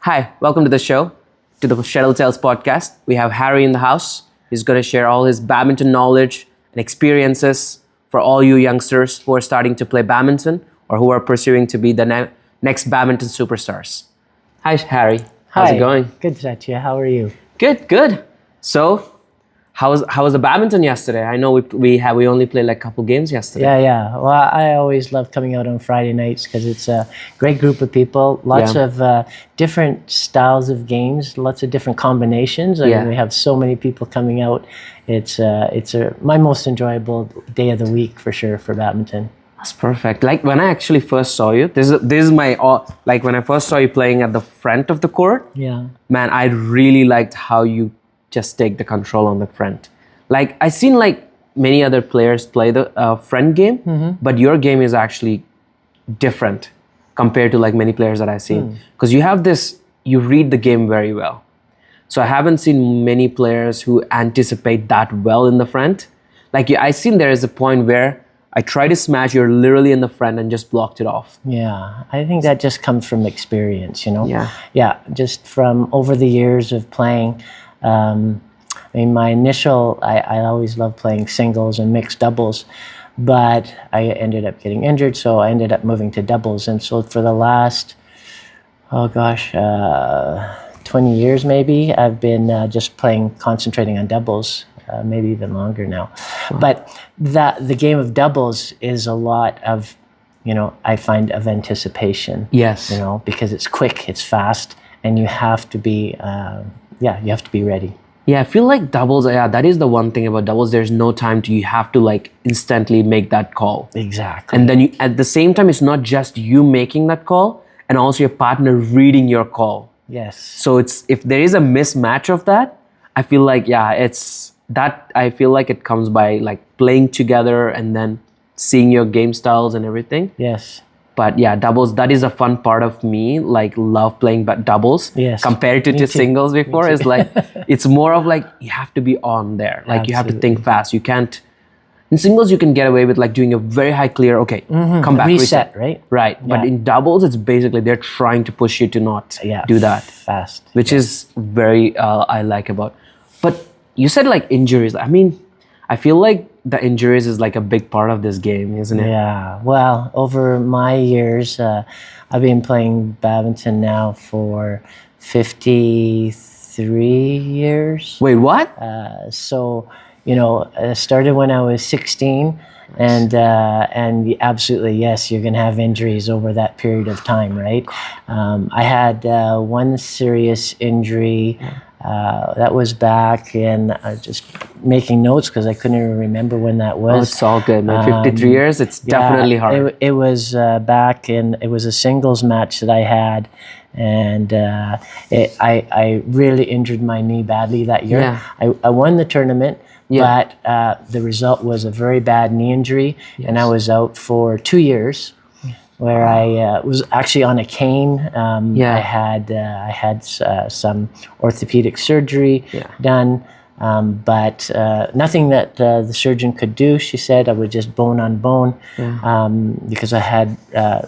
Hi, welcome to the show, to the ShuttleTales podcast. We have Harry in the house. He's going to share all his badminton knowledge and experiences for all you youngsters who are starting to play badminton or who are pursuing to be the next badminton superstars. Hi, Harry. How's it going? Good, Satya. How are you? Good, good. So, how was the badminton yesterday? I know we only played like a couple games yesterday. Yeah. Well, I always love coming out on Friday nights because it's a great group of people. Lots of different styles of games, lots of different combinations. I mean, we have so many people coming out. It's my most enjoyable day of the week for sure for badminton. That's perfect. Like when I actually first saw you, this is my like when I first saw you playing at the front of the court. Yeah. Man, I really liked how you just take the control on the front. Like I seen like many other players play the front game, but your game is actually different compared to like many players that I've seen. Because you read the game very well. So I haven't seen many players who anticipate that well in the front. Like I seen there is a point where I try to smash, you're literally in the front and just blocked it off. Yeah, I think that just comes from experience, you know? Yeah, just from over the years of playing. I mean, I always loved playing singles and mixed doubles, but I ended up getting injured, so I ended up moving to doubles. And so for the last, 20 years maybe, I've been just concentrating on doubles, maybe even longer now. Wow. But the game of doubles is a lot of, I find of anticipation. Yes. Because it's quick, it's fast, and you have to be, you have to be ready. Yeah, I feel like doubles, that is the one thing about doubles. There's no time you have to like instantly make that call. Exactly. And then at the same time, it's not just you making that call and also your partner reading your call. Yes. So if there is a mismatch of that, I feel like, I feel like it comes by like playing together and then seeing your game styles and everything. Yes. But yeah, doubles, that is a fun part of me, like love playing doubles. Yes. Compared to singles before, is like, it's more of like, you have to be on there. Like you have to think fast. You can't, in singles, you can get away with like doing a very high clear, okay, come back, reset, right? Right, but in doubles, it's basically, they're trying to push you to not do that. Fast. Which is very, I like about. But you said like injuries. I mean, I feel like the injuries is like a big part of this game, isn't it? Yeah. Well, over my years, I've been playing badminton now for 53 years. Wait, what? So, I started when I was 16, and absolutely, yes, you're going to have injuries over that period of time, right? I had one serious injury. That was back in just making notes because I couldn't even remember when that was. Oh, it's all good, man. 53 years, it's definitely hard. It was back in, it was a singles match that I had, and I really injured my knee badly that year. Yeah. I won the tournament, but the result was a very bad knee injury, and I was out for 2 years. Where I was actually on a cane. I had some orthopedic surgery done, but nothing that the surgeon could do. She said I was just bone on bone because I had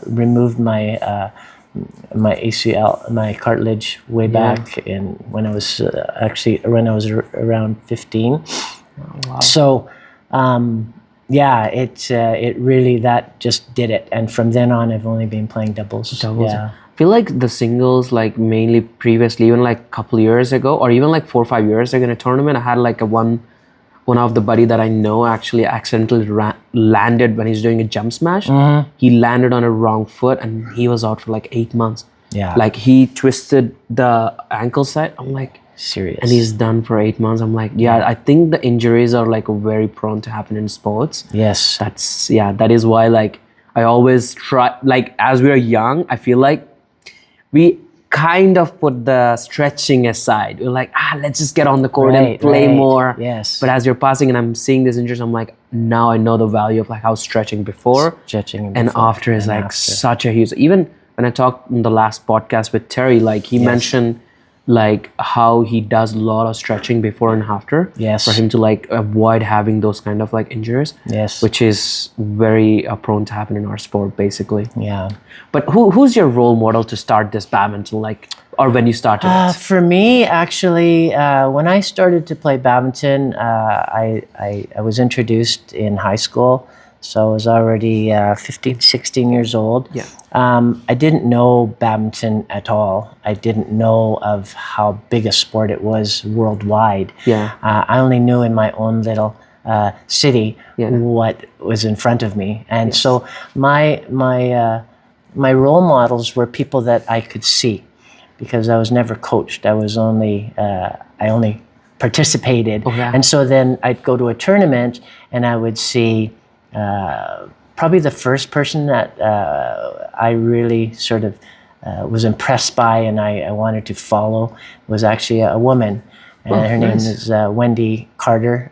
removed my ACL, my cartilage way back when I was around 15. Oh, wow. So. It really, that just did it. And from then on, I've only been playing doubles. Yeah. I feel like the singles, like mainly previously, even like a couple years ago, or even like 4 or 5 years ago in a tournament, I had like one of the buddy that I know actually accidentally landed when he's doing a jump smash. He landed on a wrong foot and he was out for like 8 months. Yeah. Like he twisted the ankle side. I'm like, serious. And he's done for 8 months. I'm like, I think the injuries are like very prone to happen in sports. Yes. That is why like I always try, like as we're young, I feel like we kind of put the stretching aside. We're like, let's just get on the court and play more. Yes. But as you're passing and I'm seeing these injuries, I'm like, now I know the value of like how stretching before and after is like such a huge, even when I talked in the last podcast with Terry, like he mentioned like how he does a lot of stretching before and after for him to like avoid having those kind of like injuries, which is very prone to happen in our sport basically. Yeah. But who's your role model to start this badminton? Like or when you started it? For me, actually, when I started to play badminton, I was introduced in high school. So I was already 15, 16 years old. Yeah. I didn't know badminton at all. I didn't know of how big a sport it was worldwide. Yeah. I only knew in my own little city Yeah. what was in front of me. And so my role models were people that I could see, because I was never coached. I only participated. Oh, yeah. And so then I'd go to a tournament and I would see probably the first person that I really sort of was impressed by and I wanted to follow was actually a woman. And her name is Wendy Carter.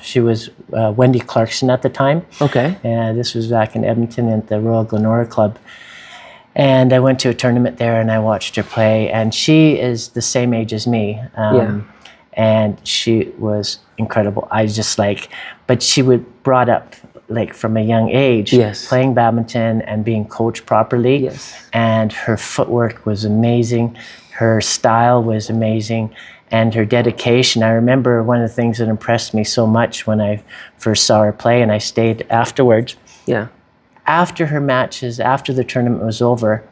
She was Wendy Clarkson at the time. Okay. And this was back in Edmonton at the Royal Glenora Club. And I went to a tournament there and I watched her play. And she is the same age as me. And she was incredible. But she was brought up like from a young age, playing badminton and being coached properly. Yes. And her footwork was amazing. Her style was amazing. And her dedication. I remember one of the things that impressed me so much when I first saw her play, and I stayed afterwards. Yeah. After her matches, after the tournament was over,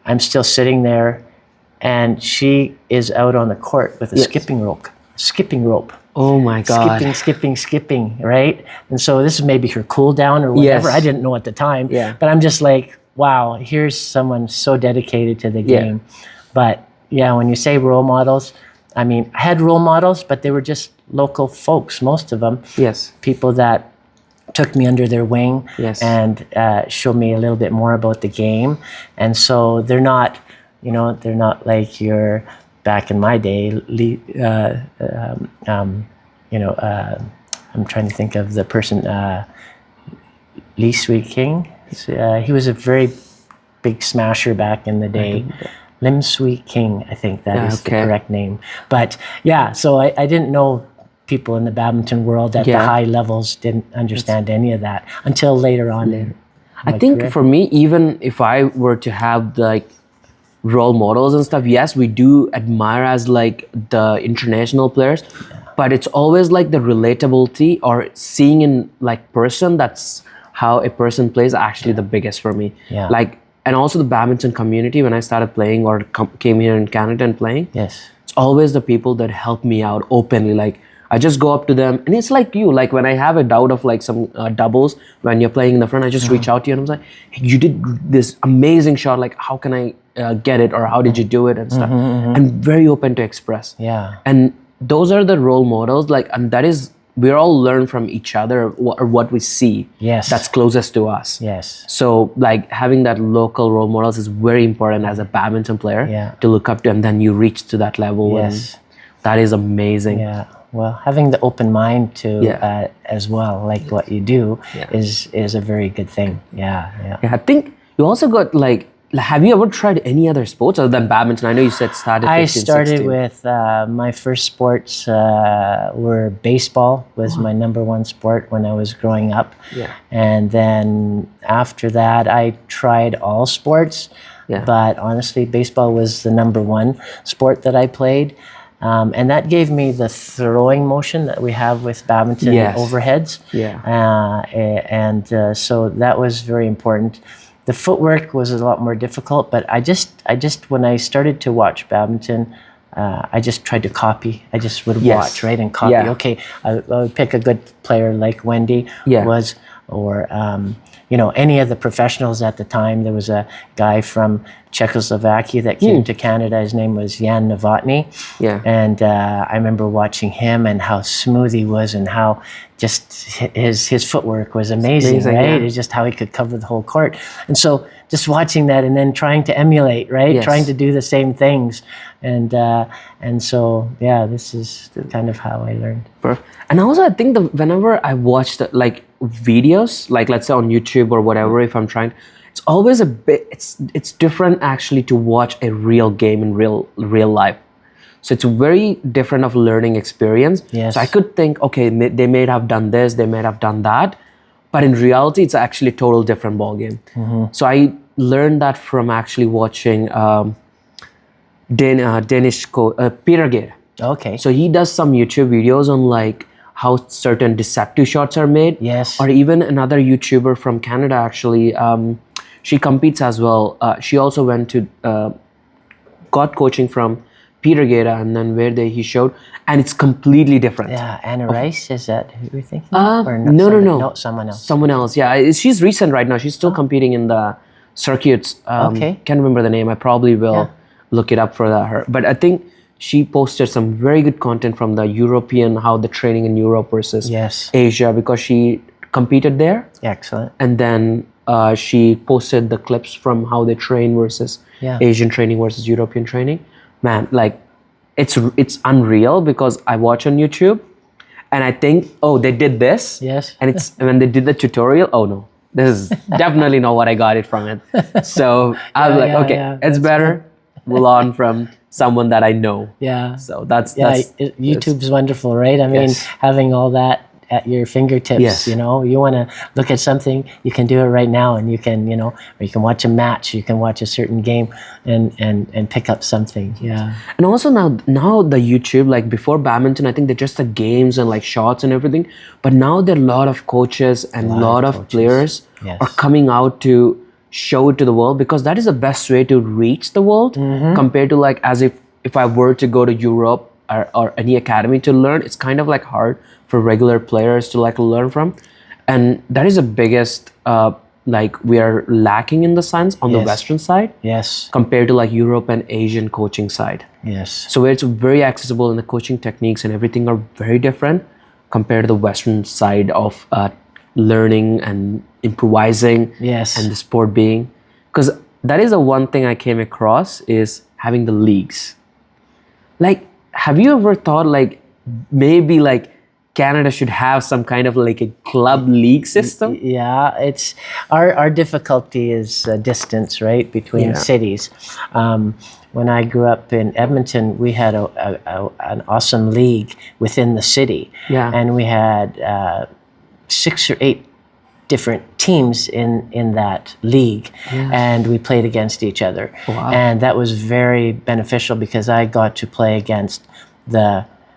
I'm still sitting there, and she is out on the court with a skipping rope. Oh my God. Skipping, right? And so this is maybe her cool down or whatever. Yes. I didn't know at the time. Yeah. But I'm just like, wow, here's someone so dedicated to the game. But yeah, when you say role models, I mean, I had role models, but they were just local folks, most of them. Yes. People that took me under their wing and showed me a little bit more about the game. And so they're not like your, back in my day, I'm trying to think of the person, Lee Sweet King. He was a very big smasher back in the day. Lim Sweet King, I think that is the correct name. But yeah, so I didn't know people in the badminton world at the high levels, didn't understand any of that until later on. I think for me, even if I were to have like role models and stuff, yes, we do admire as like the international players, but it's always like the relatability or seeing in like person, that's how a person plays actually the biggest for me. Yeah. Like, and also the badminton community, when I started playing or came here in Canada and playing, it's always the people that help me out openly. Like, I just go up to them, and it's like you, like when I have a doubt of like some doubles, when you're playing in the front, I just reach out to you and I'm like, hey, you did this amazing shot, like how can I get it, or how did you do it and stuff. I'm very open to express. Yeah. And those are the role models, like, and that is, we all learn from each other or what we see that's closest to us. Yes. So like having that local role models is very important as a badminton player to look up to, and then you reach to that level. And that is amazing. Yeah. Well, having the open mind to as well, like what you do, is a very good thing. Yeah. I think you also got like, have you ever tried any other sports other than badminton? I know you said started 15, I started 16. with my first sports were baseball was my number one sport when I was growing up. Yeah. And then after that, I tried all sports. Yeah. But honestly, baseball was the number one sport that I played. And that gave me the throwing motion that we have with badminton overheads. So that was very important. The footwork was a lot more difficult, but I just when I started to watch badminton, I just tried to copy. I just would watch, right, and copy. Okay, I would pick a good player like Wendy was, or any of the professionals at the time. There was a guy from Czechoslovakia that came to Canada. His name was Jan Novotny. And I remember watching him and how smooth he was, and how just his footwork was amazing, right? It's just how he could cover the whole court. And so just watching that and then trying to emulate, right? Trying to do the same things. And so, this is kind of how I learned. Perfect. And also I think whenever I watch like videos, like let's say on YouTube or whatever, if I'm trying, it's always a bit, it's different actually to watch a real game in real life. So it's a very different of learning experience. Yes. So I could think, okay, they may have done this, they may have done that, but in reality, it's actually a total different ballgame. So I learned that from actually watching Peter Gate. Okay. So he does some YouTube videos on like how certain deceptive shots are made. Yes. Or even another YouTuber from Canada actually. She competes as well. She also went to got coaching from Peter Guerra, and then he showed, and it's completely different. Yeah, Anna Reyes, is that who you're thinking? Or No, someone else. Someone else. Yeah, she's recent right now. She's still competing in the circuits. Okay. Can't remember the name. I probably will look it up for her. But I think she posted some very good content from the European, how the training in Europe versus Asia, because she competed there. Excellent. And then she posted the clips from how they train versus Asian training versus European training. Man, like it's unreal, because I watch on YouTube and I think, oh, they did this. Yes. And it's when they did the tutorial, oh no, this is definitely not what I got it from it. So I was like, okay, it's better. We'll learn from someone that I know. Yeah. So that's YouTube's wonderful, right? I mean, having all that at your fingertips, you know, you want to look at something, you can do it right now, and you can, you know, or you can watch a match, you can watch a certain game and pick up something. Yeah. And also now the YouTube, like before badminton, I think they're just the games and like shots and everything, but now there are a lot of coaches and a lot of players are coming out to show it to the world, because that is the best way to reach the world compared to like as if I were to go to Europe or any academy to learn. It's kind of like hard for regular players to like learn from, and that is the biggest like we are lacking in the sense on the Western side compared to like Europe and Asian coaching side. So where it's very accessible, and the coaching techniques and everything are very different compared to the Western side of learning and improvising and the sport being, because that is the one thing I came across is having the leagues. Like, have you ever thought like maybe like Canada should have some kind of like a club league system? Yeah, it's our difficulty is distance, right, between cities. When I grew up in Edmonton, we had an awesome league within the city, and we had 6 or 8 different teams in that league, and we played against each other. And that was very beneficial, because I got to play against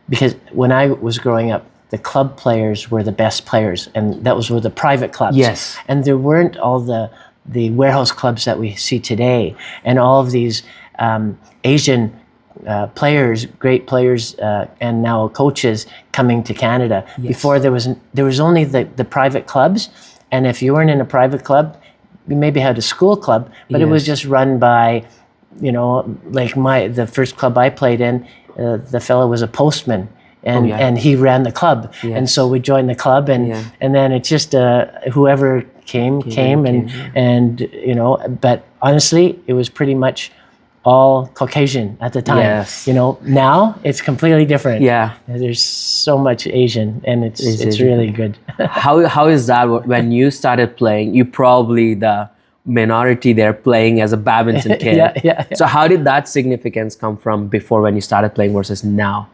because when I was growing up, the club players were the best players, and that were the private clubs. And there weren't all the warehouse clubs that we see today, and all of these Asian players, great players, and now coaches coming to Canada. Before there was only the private clubs, and if you weren't in a private club, you maybe had a school club, but it was just run by, you know, like the first club I played in, the fellow was a postman, and he ran the club, and so we joined the club, and then it's just whoever came, and you know, but honestly, it was pretty much all Caucasian at the time. You know, now it's completely different. There's so much Asian, and it's really good. How is that when you started playing? You probably the minority there playing as a badminton kid. So how did that significance come from before when you started playing versus now?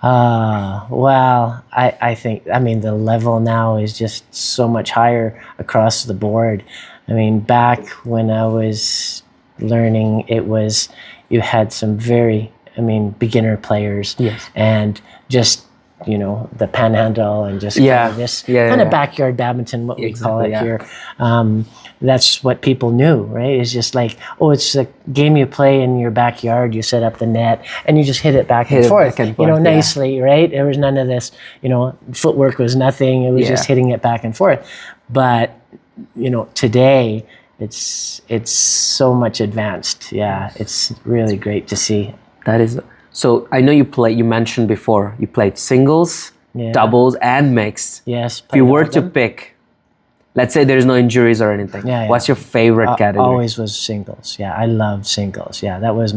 Well, I think, I mean, the level now is just so much higher across the board. I mean, back when I was learning, you had some very, I mean, beginner players, and just, you know, the panhandle and just kind of this kind of backyard badminton, what we call it here. That's what people knew, right? It's just like, oh, it's a game you play in your backyard. You set up the net and you just hit it back and forth, you know, nicely, right? There was none of this, you know, footwork was nothing. It was just hitting it back and forth. But, you know, today it's so much advanced. It's really great to see. That is, so I know you mentioned before, you played singles, doubles, and mixed. Yes. If you were to pick, let's say there's no injuries or anything, what's your favorite category? Always was singles. I love singles. That was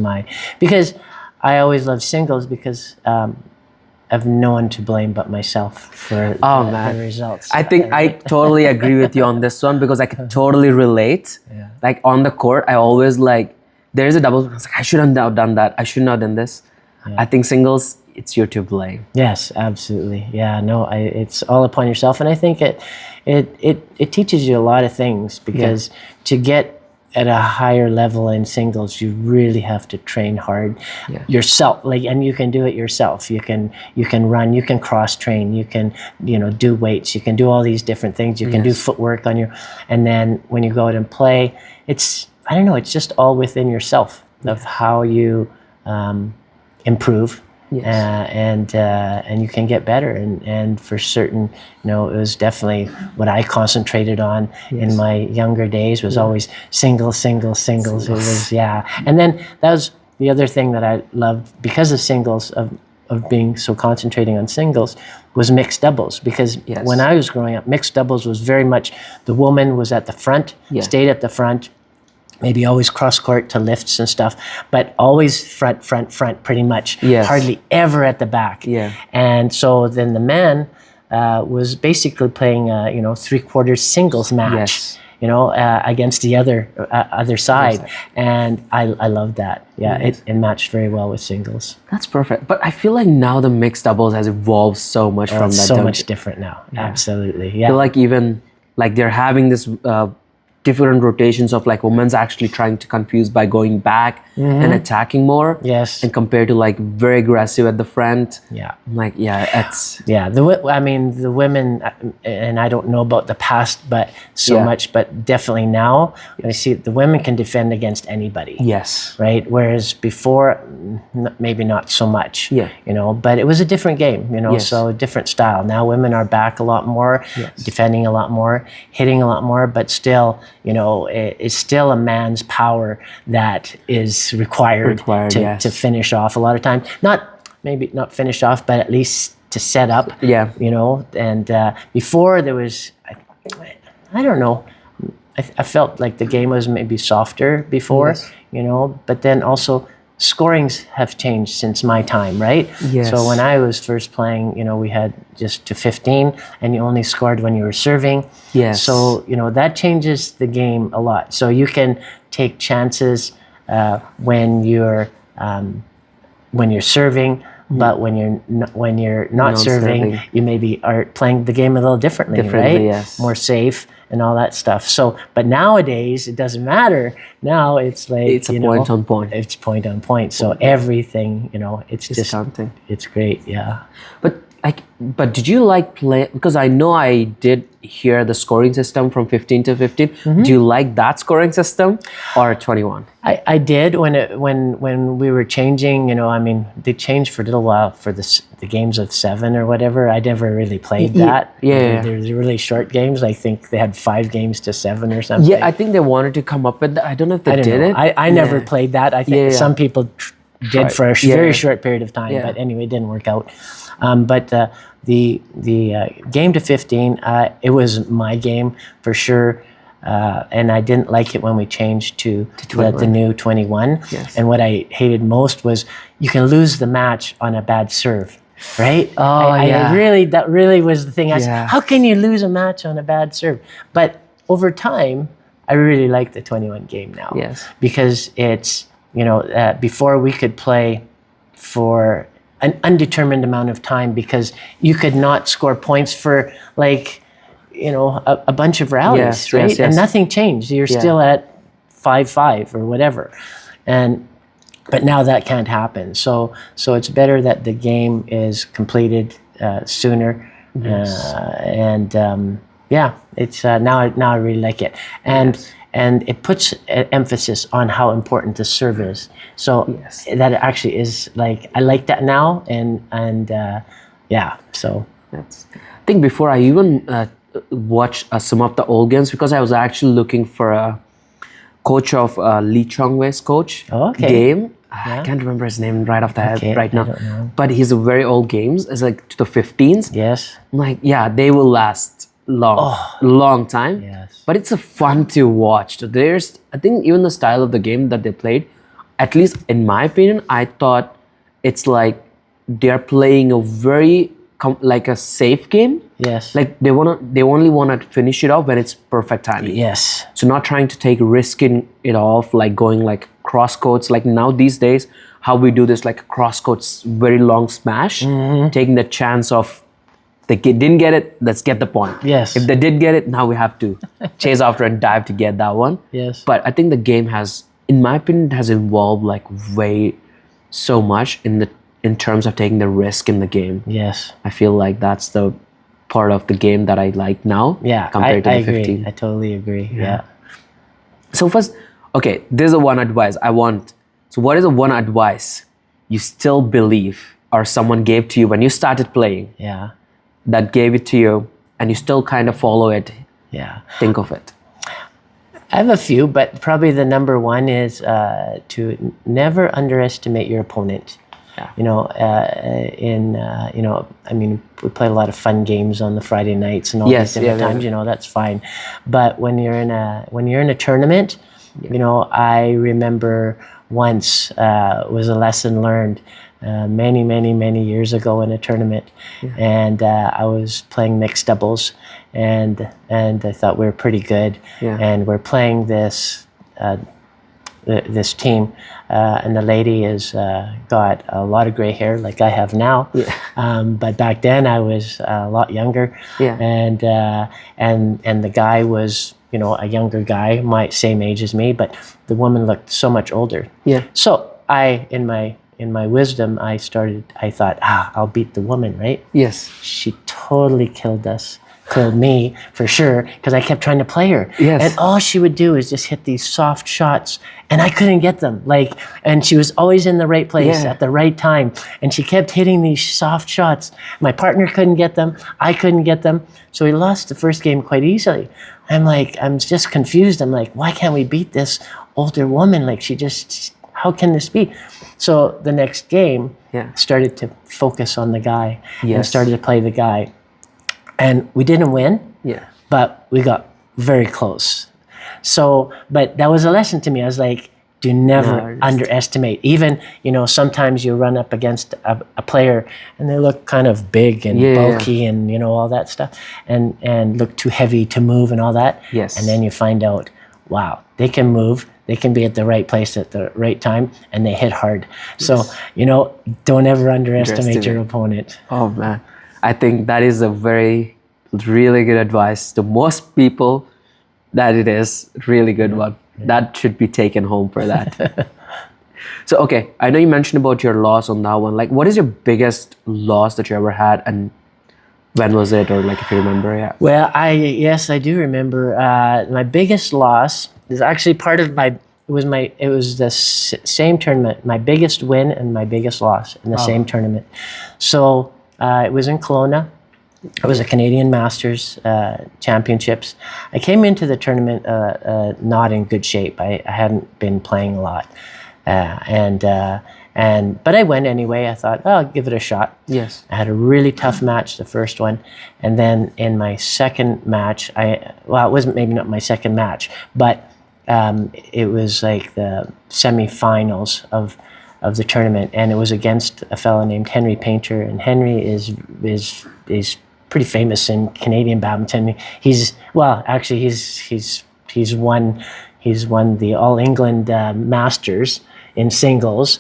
because I always loved singles, because I've no one to blame but myself for the results. I think I totally agree with you on this one, because I can totally relate. Like on the court, I always like, there's a double, I was like, I shouldn't have done that. I shouldn't have done this. I think singles, it's your to blame. Yes, absolutely. It's all upon yourself, and I think it teaches you a lot of things, because to get at a higher level in singles, you really have to train hard yourself. Like, and you can do it yourself. You can run, you can cross train, you can, do weights, you can do all these different things. You can do footwork on and then when you go out and play, it's just all within yourself of how you improve. And you can get better, and for certain, it was definitely what I concentrated on in my younger days was always singles. It was and then that was the other thing that I loved because of singles of being so concentrating on singles was mixed doubles, because when I was growing up, mixed doubles was very much the woman was at the front, stayed at the front. Maybe always cross court to lifts and stuff, but always front, pretty much. Hardly ever at the back. And so then the man was basically playing, 3/4 singles match, against the other side. And I loved that. It matched very well with singles. That's perfect. But I feel like now the mixed doubles has evolved so much from that. So much different now. Absolutely. I feel like even like they're having this different rotations of like women's actually trying to confuse by going back and attacking more. And compared to like very aggressive at the front. It's the women, and I don't know about the past, but much, but definitely now I see the women can defend against anybody. Right. Whereas before, maybe not so much. But it was a different game. So a different style. Now women are back a lot more, defending a lot more, hitting a lot more, but still. It's still a man's power that is required to finish off a lot of times. Maybe not finish off, but at least to set up. And before there was, I don't know, I felt like the game was maybe softer before, but then also scorings have changed since my time, right? So when I was first playing, we had just to 15 and you only scored when you were serving. So, that changes the game a lot. So you can take chances when you're serving, but when you're not serving, you maybe are playing the game a little differently, right? More safe and all that stuff. So, but nowadays it doesn't matter. Now it's like it's a point on point. It's point on point. So everything, it's just counting. It's great, But did you like play? Because I know I did hear the scoring system from 15 to 15. Do you like that scoring system or 21? I did when we were changing. They changed for a little while for the games of 7 or whatever. I never really played that. They're really short games. I think they had 5 games to 7 or something. Yeah, I think they wanted to come up with that. I don't know if they did it. I never played that. I think some people did for a very short period of time. But anyway, it didn't work out. But the game to 15, it was my game for sure, and I didn't like it when we changed to the new 21. And what I hated most was you can lose the match on a bad serve, right? That really was the thing. I said, how can you lose a match on a bad serve? But over time, I really like the 21 game now. Because it's before we could play for an undetermined amount of time because you could not score points for a bunch of rallies, right? And nothing changed. You're still at 5-5 or whatever. But now that can't happen. So it's better that the game is completed sooner. It's now I really like it. And it puts emphasis on how important the serve is. So that actually is I like that now, So I think before I even watched some of the old games because I was actually looking for a coach of Lee Chong-wei's coach game. I can't remember his name right off the head right now, but he's a very old games. It's like to the 15s. I'm they will last long time. But it's a fun to watch. So I think even the style of the game that they played, at least in my opinion, I thought it's like they're playing a very a safe game. Like they only want to finish it off when it's perfect timing. So not trying to take risk in it off, like going like cross courts. Like now these days, how we do this like cross courts, very long smash, taking the chance of They didn't get it, let's get the point. Yes. If they did get it, now we have to chase after and dive to get that one. Yes. But I think the game has, in my opinion, has evolved like way so much in terms of taking the risk in the game. Yes. I feel like that's the part of the game that I like now. Yeah. Compared to I the 15. agree. I totally agree. Yeah. So first, okay, there's a one advice I want. So what is the one advice you still believe or someone gave to you when you started playing? Yeah. That gave it to you and you still kind of follow it. Yeah. Think of it. I have a few, but probably the number one is to never underestimate your opponent. Yeah. You know, you know, I mean, we play a lot of fun games on the Friday nights and all these different times. You know, that's fine. But when you're in a tournament, you know, I remember once was a lesson learned. Many years ago in a tournament, and I was playing mixed doubles, and I thought we were pretty good, and we're playing this this team, and the lady has got a lot of gray hair like I have now, but back then I was a lot younger, and the guy was, you know, a younger guy, my same age as me, but the woman looked so much older. So I, in my wisdom, I thought, I'll beat the woman, right? Yes. She totally killed me for sure, because I kept trying to play her. Yes. And all she would do is just hit these soft shots, and I couldn't get them. And she was always in the right place at the right time, and she kept hitting these soft shots. My partner couldn't get them. I couldn't get them. So we lost the first game quite easily. I'm just confused. I'm like, why can't we beat this older woman? Like, how can this be? So the next game, started to focus on the guy and started to play the guy. And we didn't win, but we got very close. So, but that was a lesson to me. I was like, do never underestimate. Even, you know, sometimes you run up against a player and they look kind of big and bulky and, you know, all that stuff, and look too heavy to move and all that. Yes. And then you find out, wow, they can move. They can be at the right place at the right time, and they hit hard. So, you know, don't ever underestimate your opponent. Oh, man. I think that is a really good advice to most people. That it is really good one. That should be taken home for that. So, okay, I know you mentioned about your loss on that one. Like, what is your biggest loss that you ever had, and when was it, or like if you remember? Well, I do remember. My biggest loss is actually part of it was the same tournament. My biggest win and my biggest loss in the same tournament. So it was in Kelowna. It was a Canadian Masters Championships. I came into the tournament not in good shape. I hadn't been playing a lot, but I went anyway. I thought, I'll give it a shot. Yes. I had a really tough match, the first one, and then in my second match, it wasn't, maybe not my second match, but it was like the semifinals of the tournament, and it was against a fellow named Henry Painter, and Henry is pretty famous in Canadian badminton. He's won the All England Masters in singles.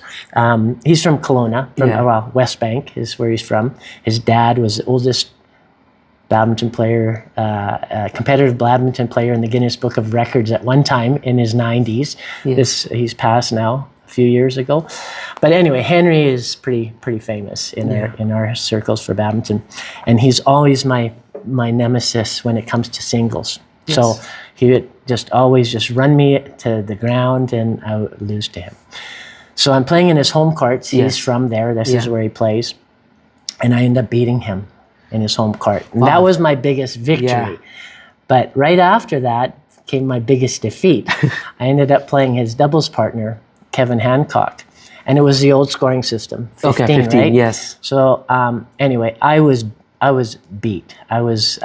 He's from Kelowna, West Bank is where he's from. His dad was the oldest badminton player, competitive badminton player in the Guinness Book of Records at one time in his 90s. He's passed now a few years ago. But anyway, Henry is pretty famous in our circles for badminton, and he's always my nemesis when it comes to singles. Yes. So he would always run me to the ground, and I would lose to him. So I'm playing in his home courts. He's from there. This is where he plays, and I end up beating him in his home court. And that was my biggest victory. Yeah. But right after that came my biggest defeat. I ended up playing his doubles partner, Kevin Hancock. And it was the old scoring system, 15, right? Yes. So anyway, I was beat. I was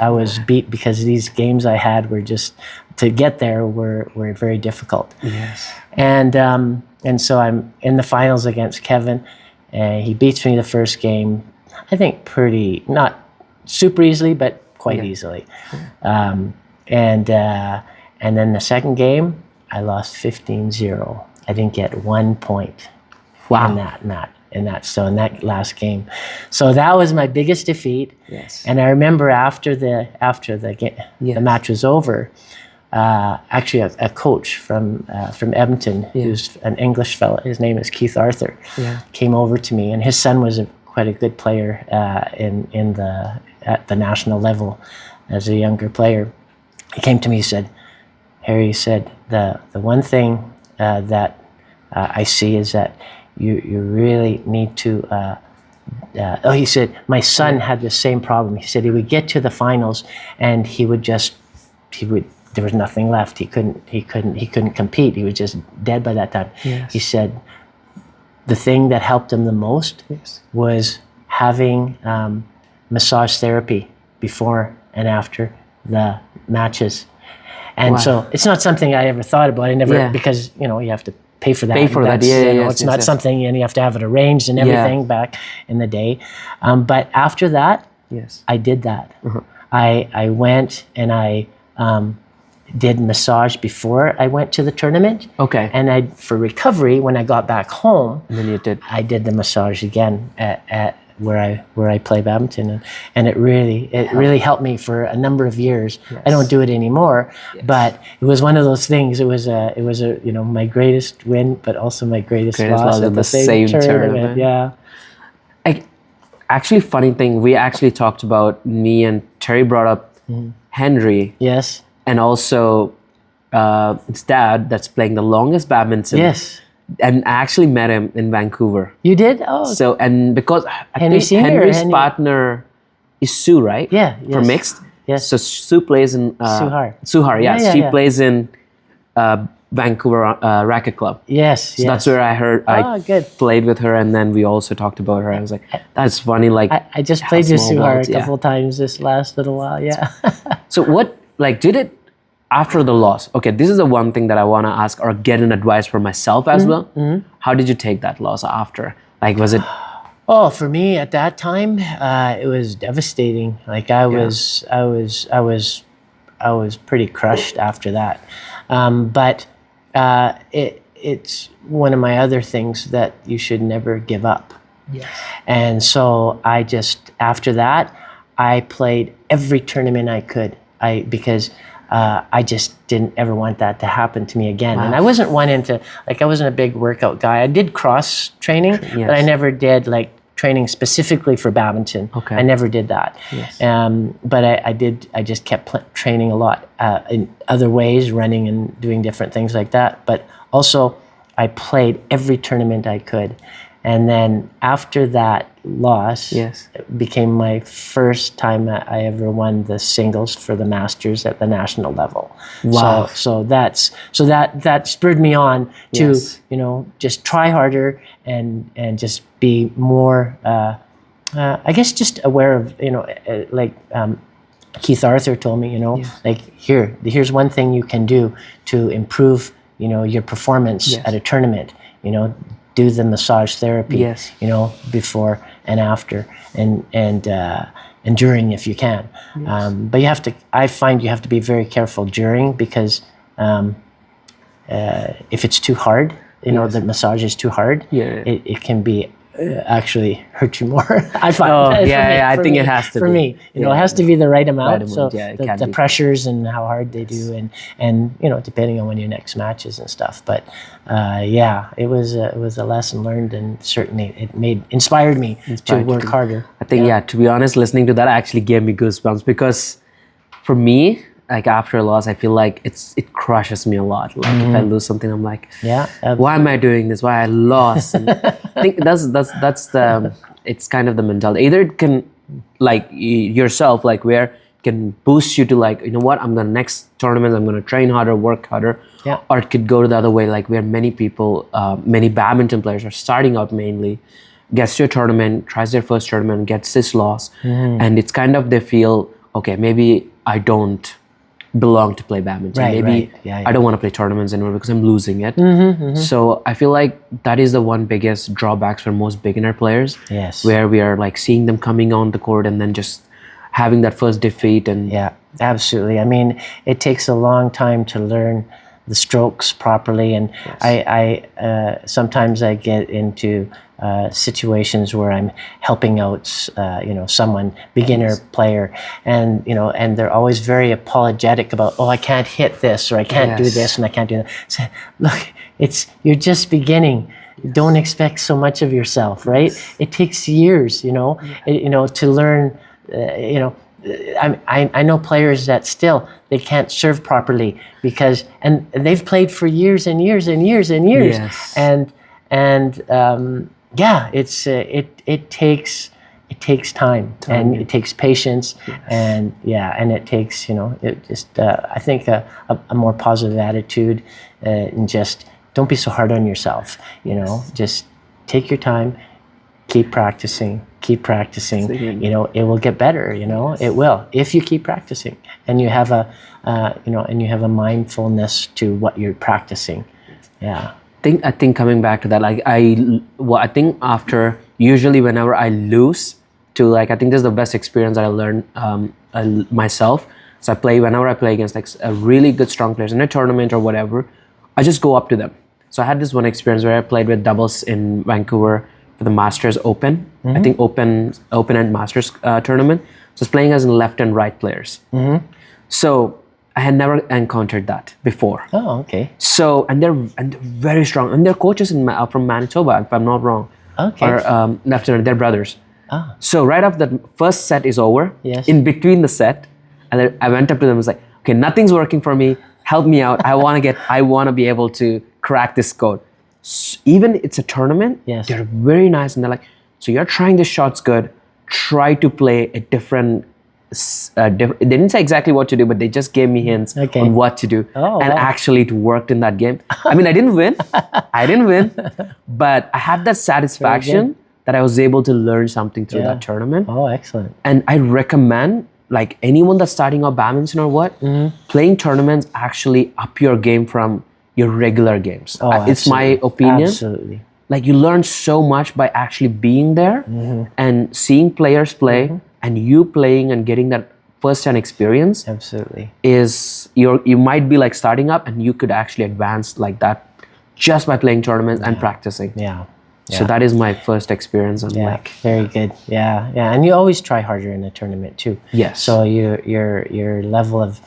beat because these games I had were just, to get there were very difficult. Yes. And so I'm in the finals against Kevin, and he beats me the first game, I think not super easily, but quite easily. And then the second game, I lost 15-0. I didn't get 1 point in that in that last game. So that was my biggest defeat. Yes. And I remember after the match was over, actually a coach from Edmonton, who's an English fellow, his name is Keith Arthur, came over to me, and his son was quite a good player at the national level as a younger player. He came to me, he said, Harry, he said, the one thing that I see is that you really need to he said, my son had the same problem. He said he would get to the finals and there was nothing left. He couldn't compete. He was just dead by that time. Yes. He said the thing that helped him the most was having massage therapy before and after the matches. And so it's not something I ever thought about. I never, because, you have to pay for that. It's not something, and you have to have it arranged and everything back in the day. But after that, I did that. I went and I did massage before I went to the tournament. Okay. And for recovery, when I got back home, and then I did the massage again at where I play badminton, and it really helped me for a number of years. I don't do it anymore, but it was one of those things. It was my greatest win, but also my greatest loss at the same tournament. Yeah. Actually, funny thing, we actually talked about, me and Terry brought up Henry. Yes. And also his dad that's playing the longest badminton. Yes. And I actually met him in Vancouver. You did? Oh. So, and because I Henry think Henry's partner is Sue, right? Yeah. Yes. For mixed? Yes. So Sue plays in... Suhar, yes. She plays in Vancouver Racket Club. Yes. So that's where I heard, I played with her, and then we also talked about her. I was like, that's funny. Like I just played with Suhar a couple of times this last little while, So what, did it... After the loss, okay, this is the one thing that I want to ask or get an advice for myself as well. How did you take that loss after? Was it? Oh, for me at that time, it was devastating. I was pretty crushed after that. But it's one of my other things that you should never give up. Yes. And so after that, I played every tournament I could. Because I just didn't ever want that to happen to me again. Wow. And I wasn't I wasn't a big workout guy. I did cross training, but I never did training specifically for badminton. Okay. I never did that. Yes. But I just kept training a lot in other ways, running and doing different things like that. But also I played every tournament I could. And then after that loss, it became my first time I ever won the singles for the Masters at the national level. Wow! So that spurred me on to just try harder and just be more I guess just aware of Keith Arthur told me here's one thing you can do to improve your performance at a tournament. Do the massage therapy, before and after, and during if you can. But I find you have to be very careful during, because if it's too hard, the massage is too hard, it can be actually hurt you more. I find. I think it has to for be. me. It has to be the right amount. So the be. pressures and how hard they do, and depending on when your next match is and stuff. But it was a lesson learned, and certainly it inspired me to work harder. I think to be honest, listening to that actually gave me goosebumps, because for me, after a loss, I feel like it crushes me a lot. If I lose something, I'm like, why am I doing this? Why I lost? And I think that's the it's kind of the mentality. Either it can yourself, where it can boost you to what, I'm the next tournament, I'm gonna train harder, work harder. Or it could go to the other way, where many people, many badminton players are starting out mainly, gets to a tournament, tries their first tournament, gets this loss, and it's kind of, they feel, okay, maybe I don't belong to play badminton. Maybe I don't want to play tournaments anymore because I'm losing it. So I feel like that is the one biggest drawbacks for most beginner players. Yes. Where we are seeing them coming on the court and then just having that first defeat. And absolutely. I mean, it takes a long time to learn the strokes properly. And I sometimes I get into situations where I'm helping out, someone, beginner player, and and they're always very apologetic about, oh, I can't hit this, or I can't do this, and I can't do that. So, look, you're just beginning. Don't expect so much of yourself, right? It takes years, to learn. I know players that still they can't serve properly and they've played for years and years and years and years, and it takes time, and it takes patience, and it takes I think a more positive attitude, and just don't be so hard on yourself. Just take your time, keep practicing. It will get better. It will, if you keep practicing and you have a mindfulness to what you're practicing. I think coming back to that, like I think after, usually whenever I lose to, I think this is the best experience that I learned myself. So whenever I play against a really good strong players in a tournament or whatever, I just go up to them. So I had this one experience where I played with doubles in Vancouver for the Masters Open. I think Open and Masters tournament. So I was playing as left and right players. So I had never encountered that before. Oh, okay. So and they're very strong, and they're coaches from Manitoba, if I'm not wrong. Okay. Or left and they're brothers. Ah. So right after the first set is over, in between the set, and then I went up to them and was like, okay, nothing's working for me. Help me out. I want to be able to crack this code. Even it's a tournament, they're very nice, and they're like, so you're trying the shots good, try to play a different, they didn't say exactly what to do, but they just gave me hints on what to do. Actually it worked in that game. I mean, I didn't win, but I had that satisfaction that I was able to learn something through that tournament. Oh, excellent. And I recommend, like, anyone that's starting out badminton or what, playing tournaments actually up your game from your regular games. It's my opinion. Absolutely. Like, you learn so much by actually being there and seeing players play, and you playing and getting that first-hand experience. Absolutely. Is you might be like starting up, and you could actually advance like that just by playing tournaments and practicing. So that is my first experience. And very good. And you always try harder in a tournament too. Yes. So your level of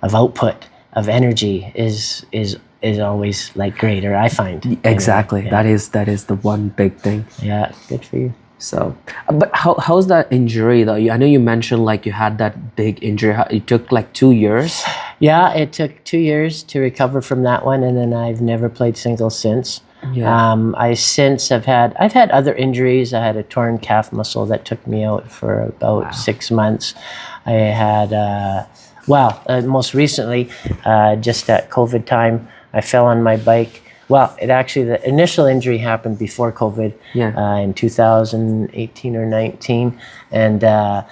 output, of energy is always like greater, I find. Exactly. That is the one big thing. Yeah, good for you. So, but how's that injury though? I know you mentioned like you had that big injury. It took like 2 years. Yeah, it took 2 years to recover from that one, and then I've never played singles since. I've had other injuries. I had a torn calf muscle that took me out for about 6 months. I had most recently, just at COVID time, I fell on my bike. Well, the initial injury happened before COVID, in 2018 or 19, and I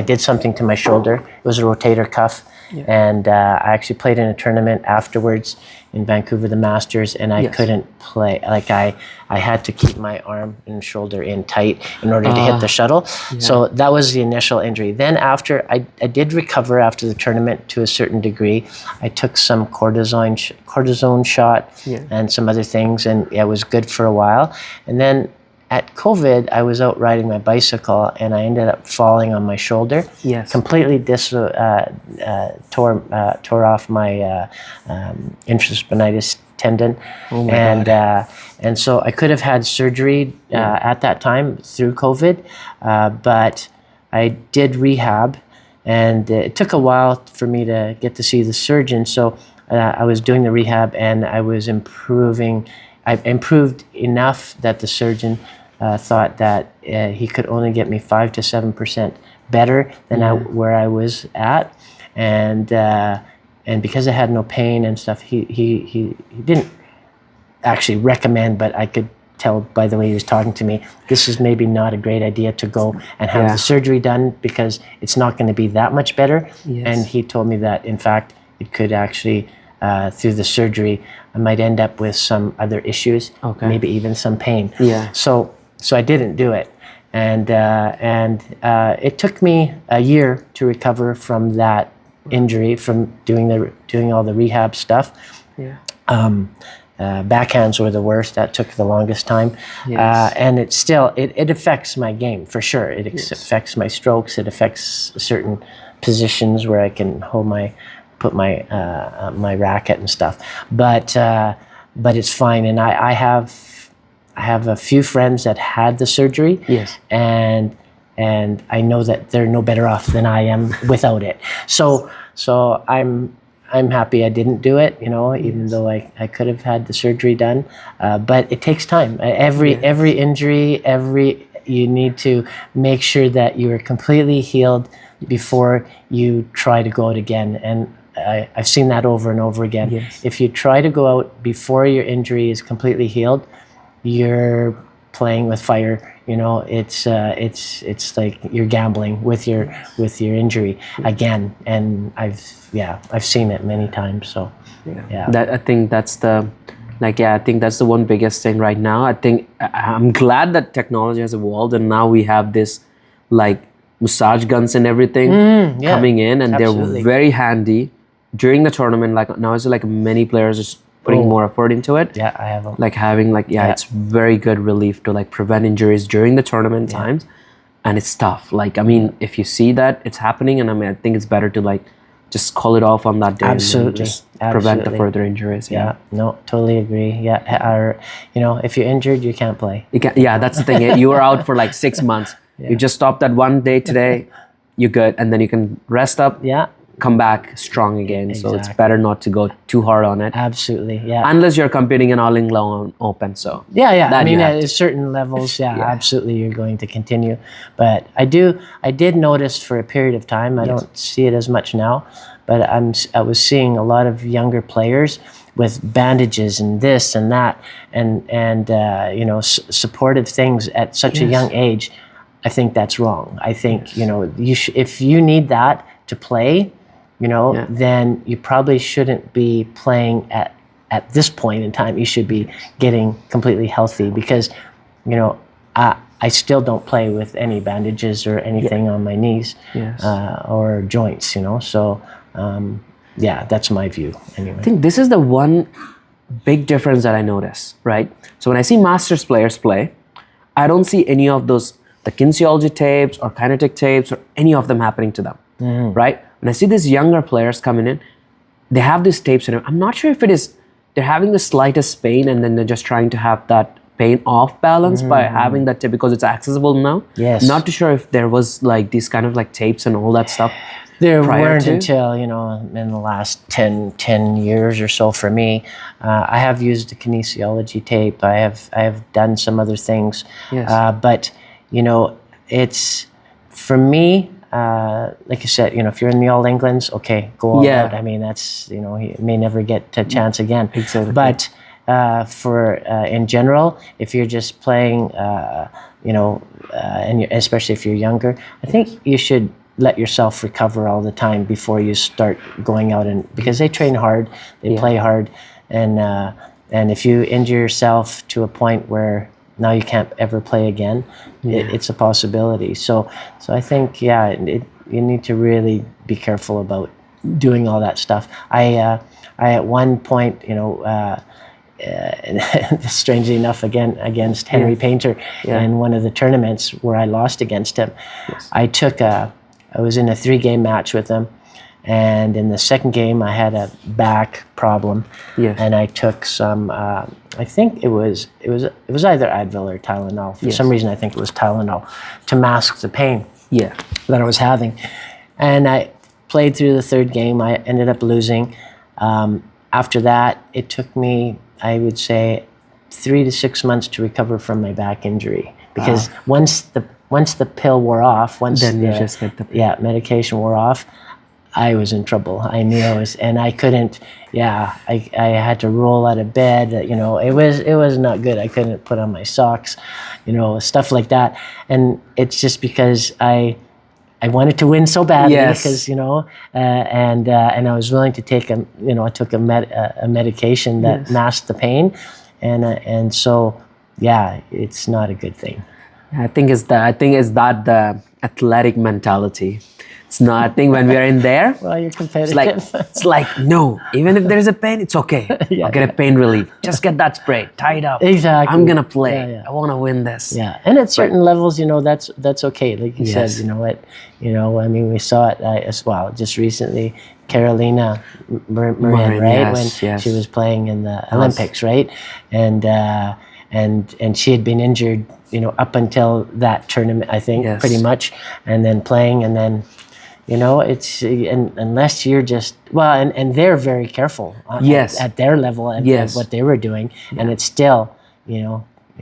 did something to my shoulder. It was a rotator cuff, and I actually played in a tournament afterwards in Vancouver, the Masters, and I couldn't play. Like I had to keep my arm and shoulder in tight in order to hit the shuttle. So that was the initial injury. Then after, I did recover after the tournament to a certain degree. I took some cortisone shot and some other things, and it was good for a while. And then at COVID, I was out riding my bicycle, and I ended up falling on my shoulder. Completely tore off my infraspinatus tendon. And so I could have had surgery at that time through COVID, but I did rehab, and it took a while for me to get to see the surgeon. So I was doing the rehab, and I was improving. I improved enough that the surgeon thought that he could only get me 5 to 7% better than where I was at, and because I had no pain and stuff, he didn't actually recommend, but I could tell by the way he was talking to me, this is maybe not a great idea to go and have the surgery done, because it's not going to be that much better. And he told me that in fact it could actually, through the surgery, I might end up with some other issues, maybe even some pain. So I didn't do it, and it took me a year to recover from that injury from doing all the rehab stuff. Yeah. Backhands were the worst. That took the longest time. Yes. And it affects my game for sure. It affects my strokes. It affects certain positions where I can put my racket and stuff. But it's fine. And I have a few friends that had the surgery. Yes. And I know that they're no better off than I am without it. So I'm happy I didn't do it, even though I could have had the surgery done. But it takes time. Every injury, you need to make sure that you are completely healed before you try to go out again. And I've seen that over and over again. Yes. If you try to go out before your injury is completely healed, you're playing with fire. It's like you're gambling with your injury again, and I've seen it many times. So I think that's the one biggest thing right now. I think I'm glad that technology has evolved, and now we have this like massage guns and everything coming in, and absolutely. they're very handy during the tournament. Like now, it's like many players are putting more effort into it. Yeah, I have them. Like having it's very good relief to like prevent injuries during the tournament times, and it's tough. Like if you see that it's happening, and I think it's better to like just call it off on that day. Absolutely. And just prevent the further injuries. Yeah, no, totally agree. Yeah, if you're injured, you can't play. That's the thing. You were out for like 6 months. You just stop that one day today, you're good, and then you can rest up. Yeah. Come back strong again. Exactly. So it's better not to go too hard on it. Absolutely, yeah. Unless you're competing in All England Open, so yeah. At certain levels, absolutely, you're going to continue. But I did notice for a period of time. I don't see it as much now, but I was seeing a lot of younger players with bandages and this and that, and supportive things at such a young age. I think that's wrong. I think if you need that to play, then you probably shouldn't be playing at this point in time. You should be getting completely healthy because, I still don't play with any bandages or anything on my knees or joints, So, that's my view anyway. I think this is the one big difference that I notice, right? So when I see Masters players play, I don't see any of those, the kinesiology tapes or kinetic tapes or any of them happening to them, right? When I see these younger players coming in, they have these tapes, and I'm not sure if it is they're having the slightest pain, and then they're just trying to have that pain off balance by having that tape because it's accessible now. Yes. Not too sure if there was like these kind of like tapes and all that stuff. There weren't until, in the last 10 years or so for me. I have used the kinesiology tape. I have done some other things. Yes. But, it's, for me, like you said, if you're in the All Englands, okay, go all out. I mean, that's, you may never get a chance again. Exactly. But in general, if you're just playing, and especially if you're younger, I think you should let yourself recover all the time before you start going out, and because they train hard, they play hard, and if you injure yourself to a point where now you can't ever play again, it's a possibility. So I think you need to really be careful about doing all that stuff. I at one point, strangely enough, again against Henry Painter in one of the tournaments where I lost against him, I was in a 3-game match with him, and in the second game I had a back problem, and I took some. I think it was either Advil or Tylenol. For some reason, I think it was Tylenol to mask the pain that I was having, and I played through the third game. I ended up losing. After that, it took me, I would say, 3 to 6 months to recover from my back injury, because once the pill wore off, medication wore off, I was in trouble. I knew I was, and I couldn't. I had to roll out of bed. It was not good. I couldn't put on my socks, stuff like that. And it's just because I wanted to win so badly, because and I was willing to take I took a medication that masked the pain, and so it's not a good thing. I think it's that athletic mentality. It's not, I think when we are in there, Well, you're competitive. it's like, no, even if there's a pain, it's okay. I'll get a pain relief. Just get that spray, tie it up. Exactly. I'm gonna play. Yeah. I want to win this. Yeah, and at certain levels, that's okay. Like you said, I mean, we saw it as well just recently. Carolina Marin, right? When she was playing in the Olympics, right? And she had been injured, up until that tournament, I think, pretty much, and then playing, and then. It's unless you're just and they're very careful at their level and what they were doing, and it still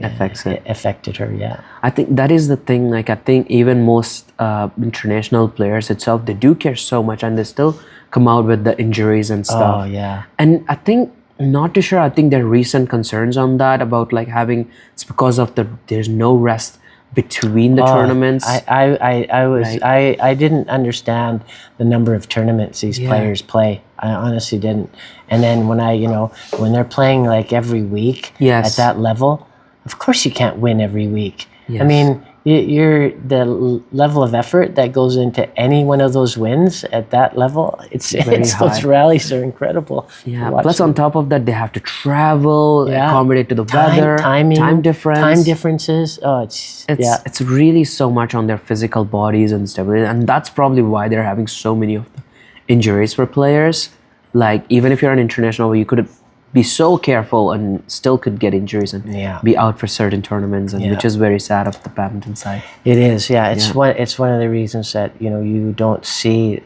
affected her. Yeah, I think that is the thing. Like I think even most international players itself, they do care so much, and they still come out with the injuries and stuff. Oh yeah, and I think. Not too sure. I think there are recent concerns on that about like it's because of there's no rest between the tournaments. I didn't understand the number of tournaments these players play. I honestly didn't. And then when they're playing like every week at that level, of course you can't win every week. I mean, the level of effort that goes into any one of those wins at that level, it's those rallies are incredible. Yeah. Plus, on top of that, they have to travel, accommodate to the weather, time differences. Oh, it's really so much on their physical bodies and stability, and that's probably why they're having so many of the injuries for players. Like even if you're an international, you could be so careful and still could get injuries and be out for certain tournaments, and which is very sad of the badminton side. It is, It's one of the reasons that you don't see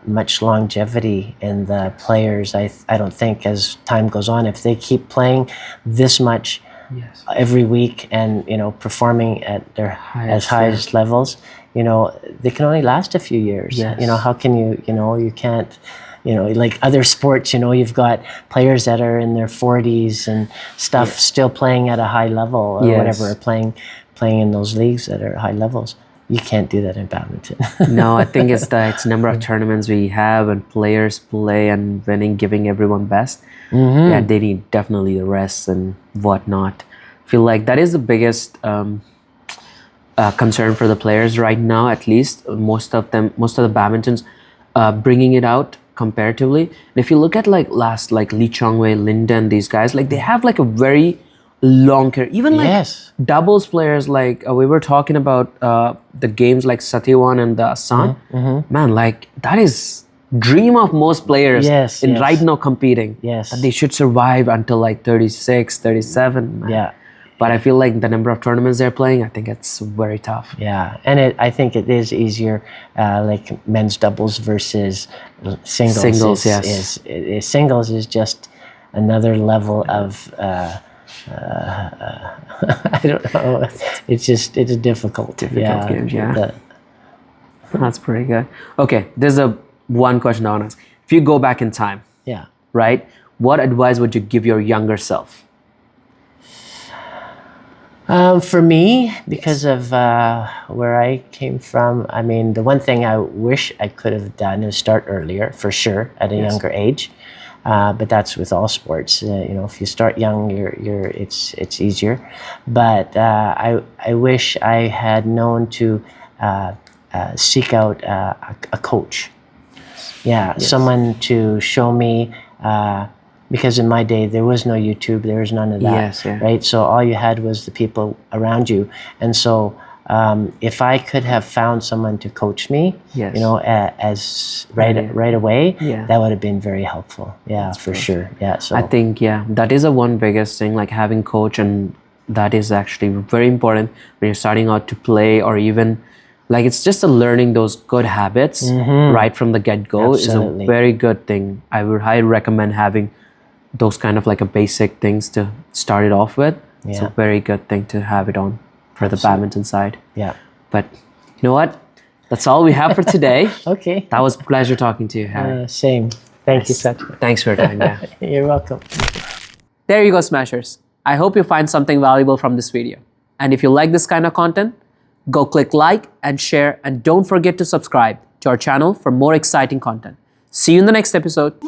much longevity in the players. I don't think as time goes on, if they keep playing this much every week and performing at their highest levels, they can only last a few years. How can you can't. Like other sports, you've got players that are in their 40s and stuff still playing at a high level or whatever, playing in those leagues that are high levels. You can't do that in badminton. No, I think it's the number of tournaments we have and players play and winning, giving everyone best. Yeah, they need definitely the rest and whatnot. I feel like that is the biggest concern for the players right now. At least most of the badmintons bringing it out comparatively. And if you look at like Lee Chong-wei, Linden, these guys, like they have like a very long career. Even like doubles players, like we were talking about the games like Satyawan and the Asan. Man, like that is dream of most players right now competing. That they should survive until like 36, 37. Man. But I feel like the number of tournaments they're playing, I think it's very tough. Yeah, and I think it is easier, like men's doubles versus singles. Singles is just another level of. I don't know. It's a difficult game. That's pretty good. Okay, there's one question I want to ask. If you go back in time, right, what advice would you give your younger self? For me, because of where I came from, I mean, the one thing I wish I could have done is start earlier, for sure, at a younger age. But that's with all sports. If you start young, it's easier. But I wish I had known to seek out a coach. Someone to show me. Because in my day, there was no YouTube, there was none of that, right? So all you had was the people around you. And so if I could have found someone to coach me, as right away, that would have been very helpful. Yeah, for sure. Yeah. So I think, that is the one biggest thing, like having coach, and that is actually very important when you're starting out to play, or even like it's just learning those good habits right from the get-go is a very good thing. I would highly recommend having those kind of like a basic things to start it off with. It's a very good thing to have it on for the badminton side. Yeah. But you know what? That's all we have for today. Okay. That was a pleasure talking to you, Harry. Same. Thank you, Sachin. Thanks for your time. You're welcome. There you go, Smashers. I hope you find something valuable from this video. And if you like this kind of content, go click like and share, and don't forget to subscribe to our channel for more exciting content. See you in the next episode.